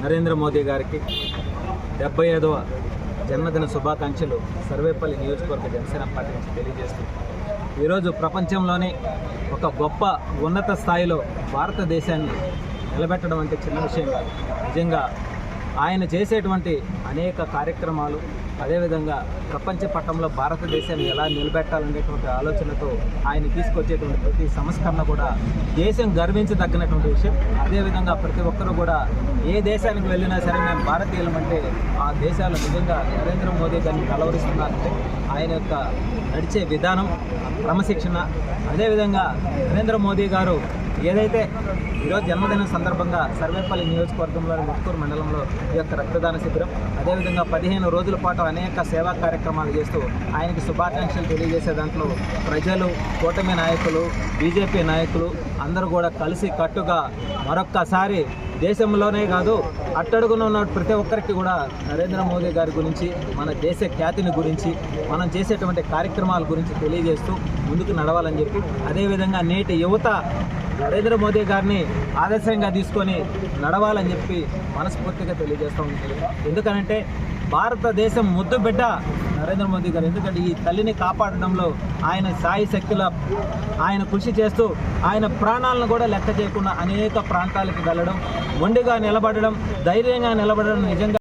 నరేంద్ర మోదీ గారికి 75వ జన్మదిన శుభాకాంక్షలు సర్వేపల్లి నియోజకవర్గ జనసేన పార్టీ నుంచి తెలియజేస్తూ ఈరోజు ప్రపంచంలోనే ఒక గొప్ప ఉన్నత స్థాయిలో భారతదేశాన్ని నిలబెట్టడం అంటే చిన్న విషయం కాదు. నిజంగా ఆయన చేసేటువంటి అనేక కార్యక్రమాలు, అదేవిధంగా ప్రపంచ పట్టంలో భారతదేశాన్ని ఎలా నిలబెట్టాలనేటువంటి ఆలోచనతో ఆయన తీసుకొచ్చేటువంటి ప్రతి సంస్కరణ కూడా దేశం గర్వించదగినటువంటి విషయం. అదేవిధంగా ప్రతి ఒక్కరూ కూడా ఏ దేశానికి వెళ్ళినా సరే మేము భారతీయులమంటే ఆ దేశాలు నిజంగా నరేంద్ర మోదీ గారిని కలవరిస్తున్నారంటే ఆయన యొక్క నడిచే విధానం, క్రమశిక్షణ. అదేవిధంగా నరేంద్ర మోదీ గారు ఏదైతే ఈరోజు జన్మదినం సందర్భంగా సర్వేపల్లి నియోజకవర్గంలోని ముక్కూరు మండలంలో ఈ యొక్క రక్తదాన శిబిరం, అదేవిధంగా 15 రోజుల పాటు అనేక సేవా కార్యక్రమాలు చేస్తూ ఆయనకి శుభాకాంక్షలు తెలియజేసే దాంట్లో ప్రజలు, కూటమి నాయకులు, బీజేపీ నాయకులు అందరూ కూడా కలిసి కట్టుగా మరొక్కసారి దేశంలోనే కాదు అట్టడుగున ఉన్న ప్రతి ఒక్కరికి కూడా నరేంద్ర మోదీ గారి గురించి, మన దేశ ఖ్యాతిని గురించి, మనం చేసేటువంటి కార్యక్రమాల గురించి తెలియజేస్తూ ముందుకు నడవాలని చెప్పి, అదేవిధంగా నేటి యువత నరేంద్ర మోదీ గారిని ఆదర్శంగా తీసుకొని నడవాలని చెప్పి మనస్ఫూర్తిగా తెలియజేస్తూ ఉంటుంది. ఎందుకనంటే భారతదేశం ముద్దు బిడ్డ నరేంద్ర మోదీ గారు. ఎందుకంటే ఈ తల్లిని కాపాడడంలో ఆయన సాయి శక్తుల ఆయన కృషి చేస్తూ ఆయన ప్రాణాలను కూడా లెక్క చేయకుండా అనేక ప్రాంతాలకు వెళ్ళడం, మొండిగా నిలబడడం, ధైర్యంగా నిలబడడం నిజంగా